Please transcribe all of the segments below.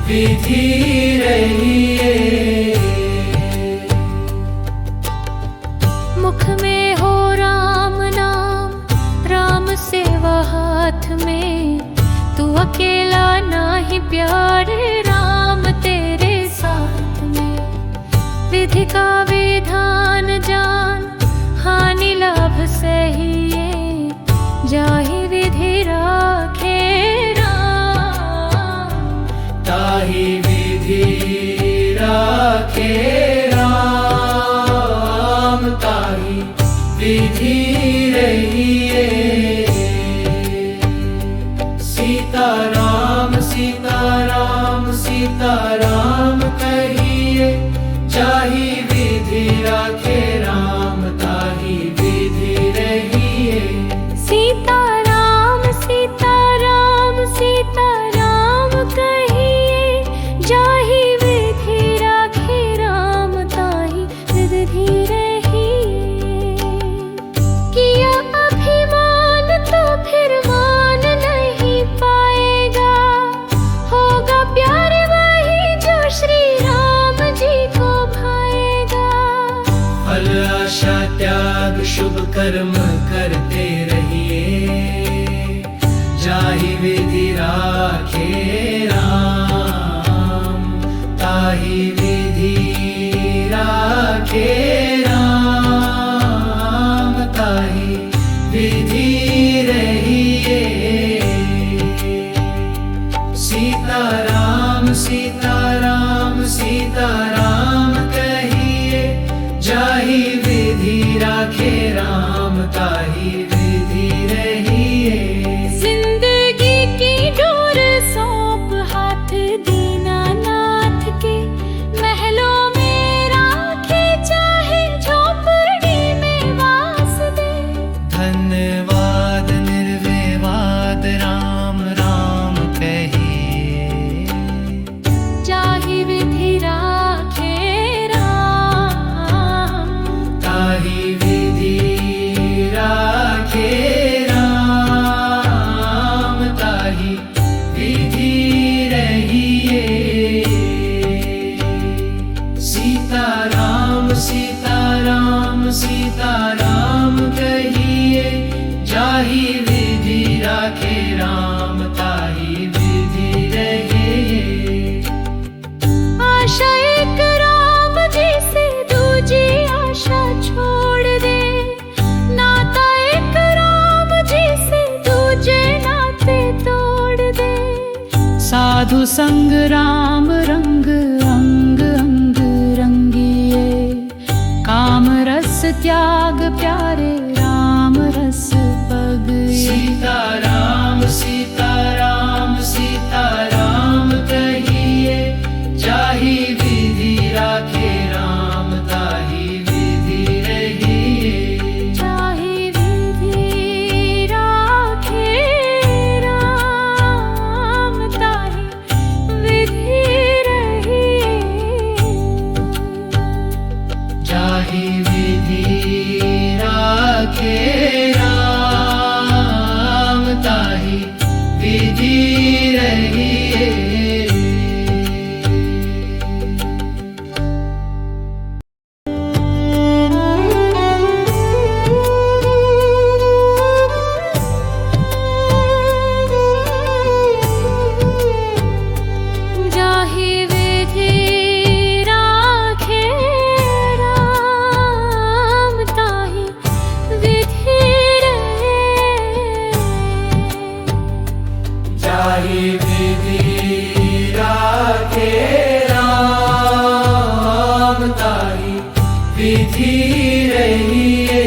विधि रहिए। मुख में हो राम नाम, राम सेवा हाथ में, तू अकेला नाही प्यारे, राम तेरे साथ में। विधि का विधान जान, हानि लाभ सहिए, जाहि विधि राखे राम। ताहि विधि राखे राम, ताहि विधि रहिए। सीताराम सीताराम सीताराम कहिए, जाहि विधि राखे राम, ताहि विधि रहिए। सीताराम सीताराम सीताराम कहिए, जाहि विधि राखे राम, ताहि विधि रहिए। किया अभिमान तो फिर मान नहीं पाएगा, होगा प्यार वही जो श्री राम जी को भाएगा। फल आशा त्याग शुभ कर्म करते रहिए, जाहि विधि राखे राम, ताहि विधि राखे राम, ताहि विधि रहिए। सीताराम सीताराम सीताराम कहिए, जाहि विधि राखे राम, ताहि विधि रहिए। जिंदगी की डोर सौंप हाथ दीनानाथ के, महलों में राखे चाहे झोपड़ी में वास दे। धन्यवाद निर्विवाद राम राम कहिए, जाहि विधि राखे राम, ताहि विधि राखे राम, ताहि विधि रहिए। सीताराम सीताराम सीताराम कहिए, जाहि विधि राखे राम, ताहि विधि रहिए। आशा एक राम जी से दूजी आशा छोड़ दे, नाता एक राम जी से दूजे नाते तोड़ दे। साधु संग राम रंग अंग अंग रंगिए, काम रस त्याग प्यारे राम रस पगिए। सीताराम सीताराम सीताराम कहिए, जाहि विधि राखे राम, ताहि विधि रहिए। जाहि विधि राखे राम, ताहि विधि रहिए। जाहि विधि राखे राम, ताहि विधि रहिए। जाहि विधि राखे राम, ताहि विधि रहिए। जाहि विधि राखे राम, ताहि विधि रहिए।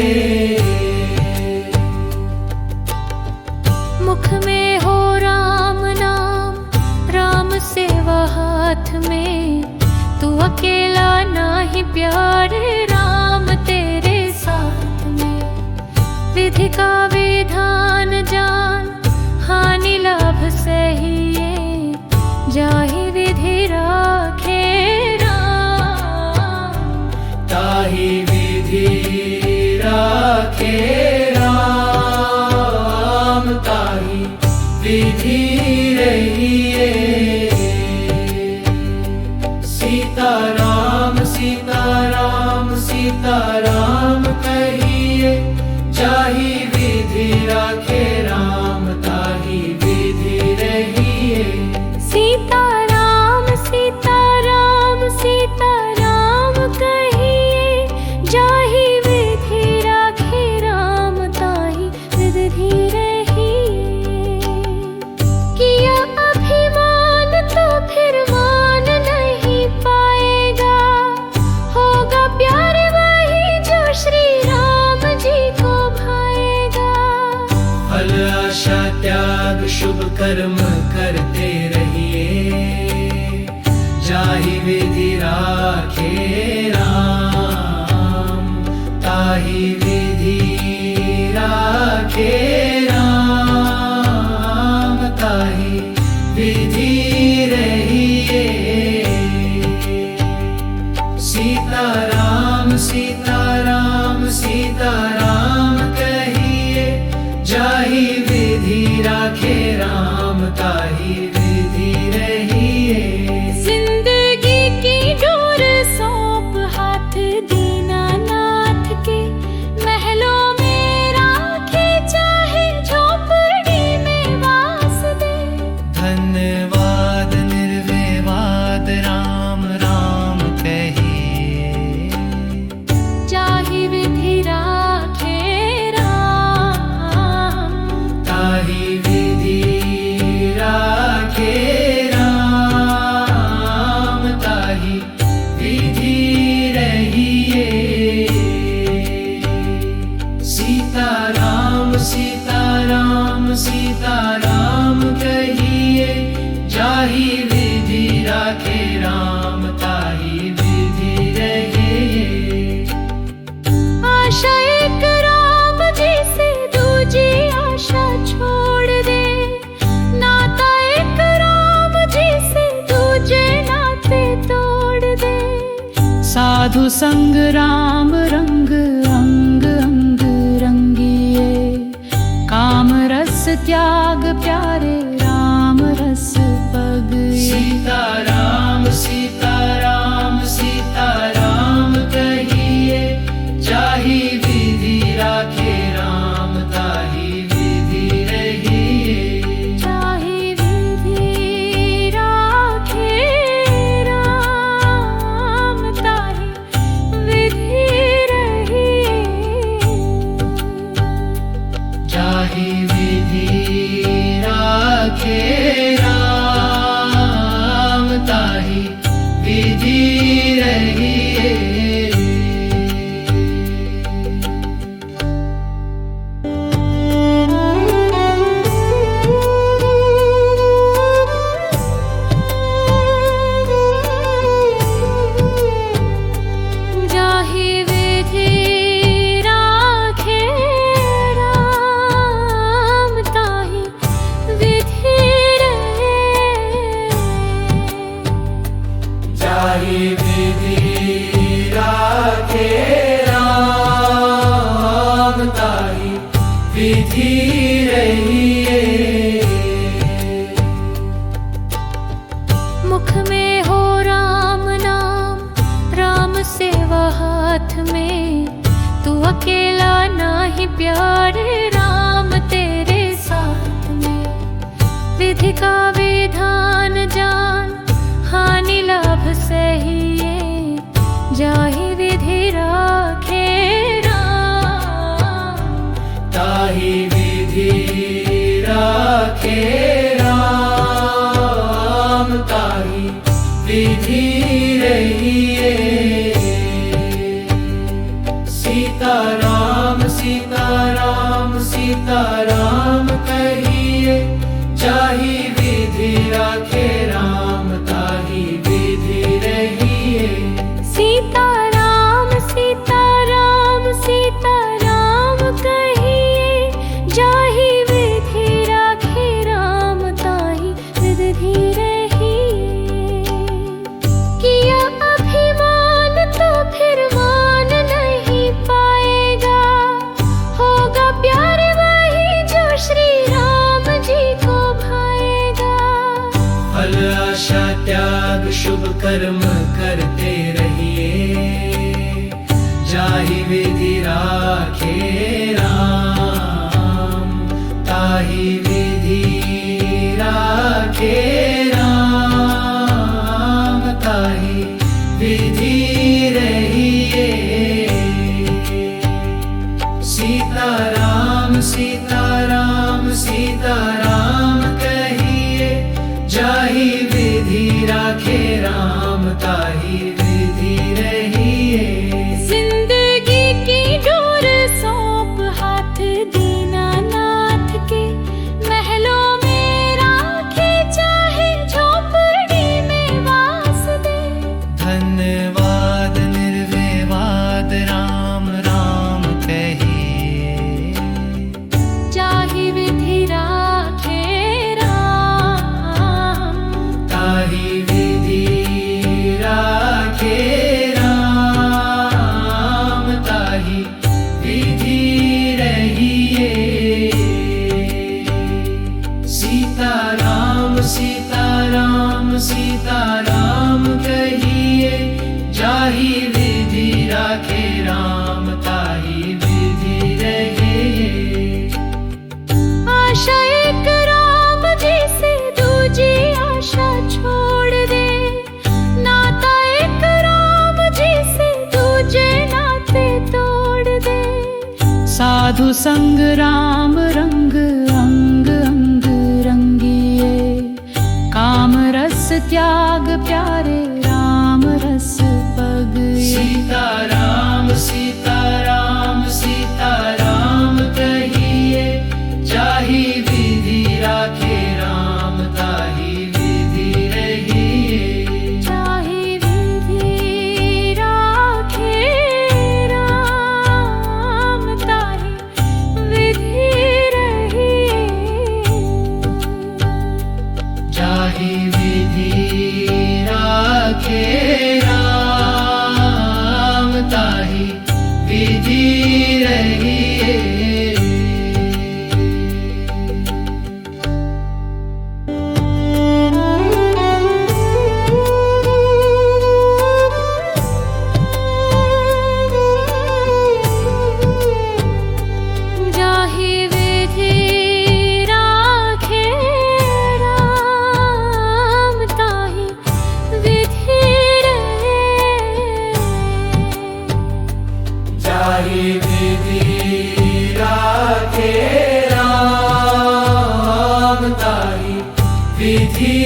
मुख में हो राम नाम, राम सेवा हाथ में, तू अकेला नाही प्यारे, राम तेरे साथ में। विधि का विधान जान, हानि लाभ सहिए, जाहि विधि राखे राम। ताहि विधि राखे राम, ताहि विधि रहिए। कर्म करते रहिए, जाहि विधि राखे राम, ताहि विधि राखे राम, ताहि विधि रहिए। सीताराम सीताराम सीताराम कहिए, जाहि विधि राखे राम, ताहि विधि रहिए। जिंदगी की डोर सौंप हाथ दीनानाथ के, महलों में राखे चाहे झोपड़ी में वास दे। धन्यवाद निर्विवाद राम राम कहिए, जाहि विधि राखे राम, ताहि विधि राखे राम, ताहि विधि रहिए। सीताराम सीताराम सीताराम कहिए, जाहि विधि राखे राम, ताहि विधि रहिए। आशा एक राम जी से दूजी आशा छोड़ दे, नाता एक राम जी से दूजे नाते तोड़ दे। साधु संग राम रंग अंग अंग रंगिए, काम रस त्याग प्यारे राम रस पगिए। सीताराम सीताराम सीताराम कहिए, जाहि विधि राखे राम, ताहि विधि रहिए। जाहि विधि राखे राम, ताहि विधि रहिए। जाहि विधि राखे राम, ताहि विधि रहिए। जाहि विधि राखे राम, ताहि विधि रहिए। जाहि विधि राखे राम, ताहि विधि रहिए। मुख में हो राम नाम, राम सेवा हाथ में, तू अकेला नाही प्यारे राम तेरे साथ में। विधि का विधान जान, हानि लाभ सहिए, जाहि विधि राखे राम, ताहि विधि राखे राम, ताहि विधि रहिए। सीताराम सीताराम सीताराम कहिए, जाहि विधि राखे राम, ताहि विधि रहिए। सीताराम सीताराम सीताराम कहिए, जाहि विधि राखे राम, ताहि विधि रहिए। किया अभिमान तो फिर मान नहीं पाएगा, होगा प्यार वही जो श्री राम जी को भाएगा। फल आशा त्याग शुभ कर्म करते रहिए, जाहि विधि राखे राम, ताहि विधि राखे राम, ताहि विधि रहिए। सीताराम सीताराम सीताराम कहिए, जाहि विधि राखे राम, ताहि विधि रहिए। जिंदगी की डोर सौंप हाथ राम कहिए, जाहि विधि राखे राम ताहि विधि रहे। आशा एक राम जी से दूजी आशा छोड़ दे, नाता एक राम जी से दूजे नाते तोड़ दे। साधु संग राम रंग अंग अंग रंगिए, काम रस त्याग प्यारे राम रस पगिए। सीताराम सीताराम सीताराम कहिए, जाहि विधि राखे राम ताहि विधि रहिए। जाहि विधि राखे राम ताहि विधि रहिए। जाहि विधि राखे राम ताहि विधि रहिए। जाहि विधि राखे राम ताहि विधि रहे। जाहि विधि राखे राम ताहि विधि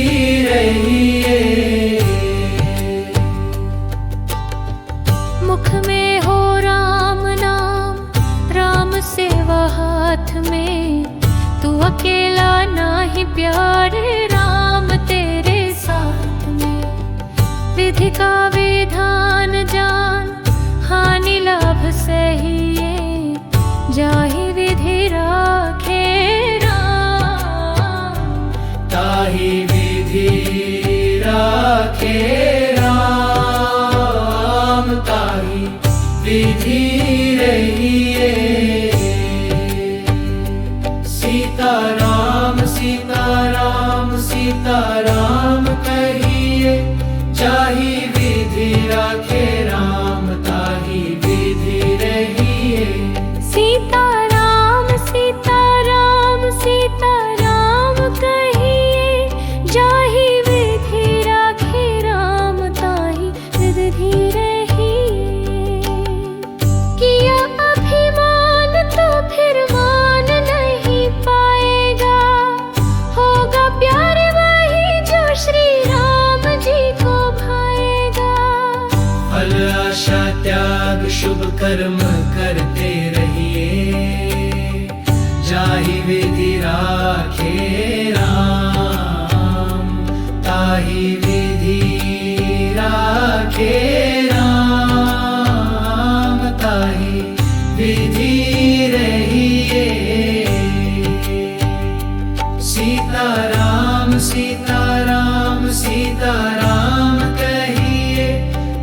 रहिए। मुख में हो राम नाम, राम सेवा हाथ में, तू अकेला नाही प्यारे राम तेरे साथ में। विधि का विधान जान, हानि लाभ सहिए, जाहि विधि राखे राम ताहि विधि राखे राम ताहि विधि रहिए। सीताराम सीताराम सीताराम कहिए, जाहि विधि राखे राम ताहि विधि रहिए। सीताराम सीताराम सीताराम कहिए, जाहि विधि राखे राम ताहि विधि रहिए। किया अभिमान तो फिर मान नहीं पाएगा, होगा प्यार वही जो श्री राम जी को भाएगा। फल आशा त्याग शुभ कर्म करते रहिए, जाहि विधि राखे राम ताहि विधि राखे राम ताहि विधि रहिए। सीताराम सीताराम सीताराम कहिए,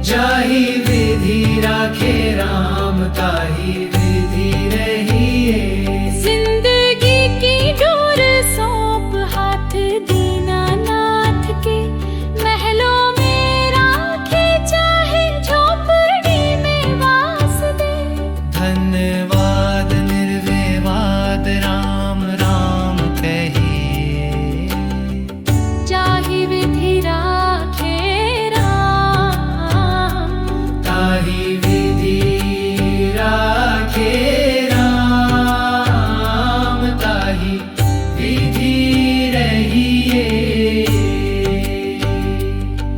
जाहि विधि राखे राम ताहि विधि रहिए। जिंदगी की डोर सौंप हाथ दीनानाथ के, महलों में राखे चाहे झोपड़ी में वास दे। धन्यवाद निर्विवाद राम राम कहिए, जाहि विधि राखे राम ताहि विधि राखे राम ताहि विधि रहिए।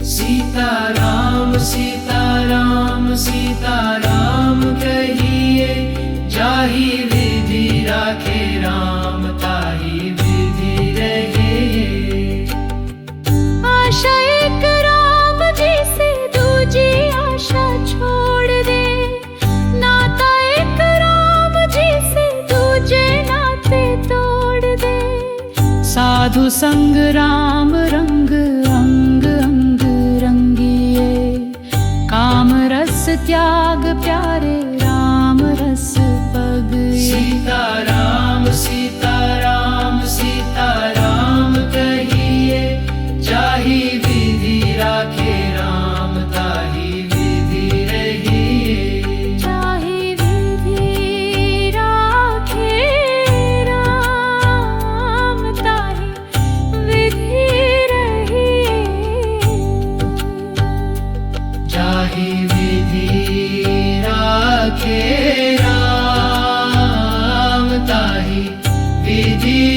सीताराम सीताराम सीताराम कहिए, जाहि विधि राखे राम ताहि विधि रहिए। आशा एक राम जी से दूजी आशा छोड़ दे, नाता एक राम जी से दूजे नाते तोड़ दे। साधु संग राम रंग अंग अंग रंगिए, काम रस त्याग प्यारे राम रस पगिए। सीताराम सीताराम सीताराम कहिए, जाहि विधि राखे ताहि विधि राखे राम ताहि विधि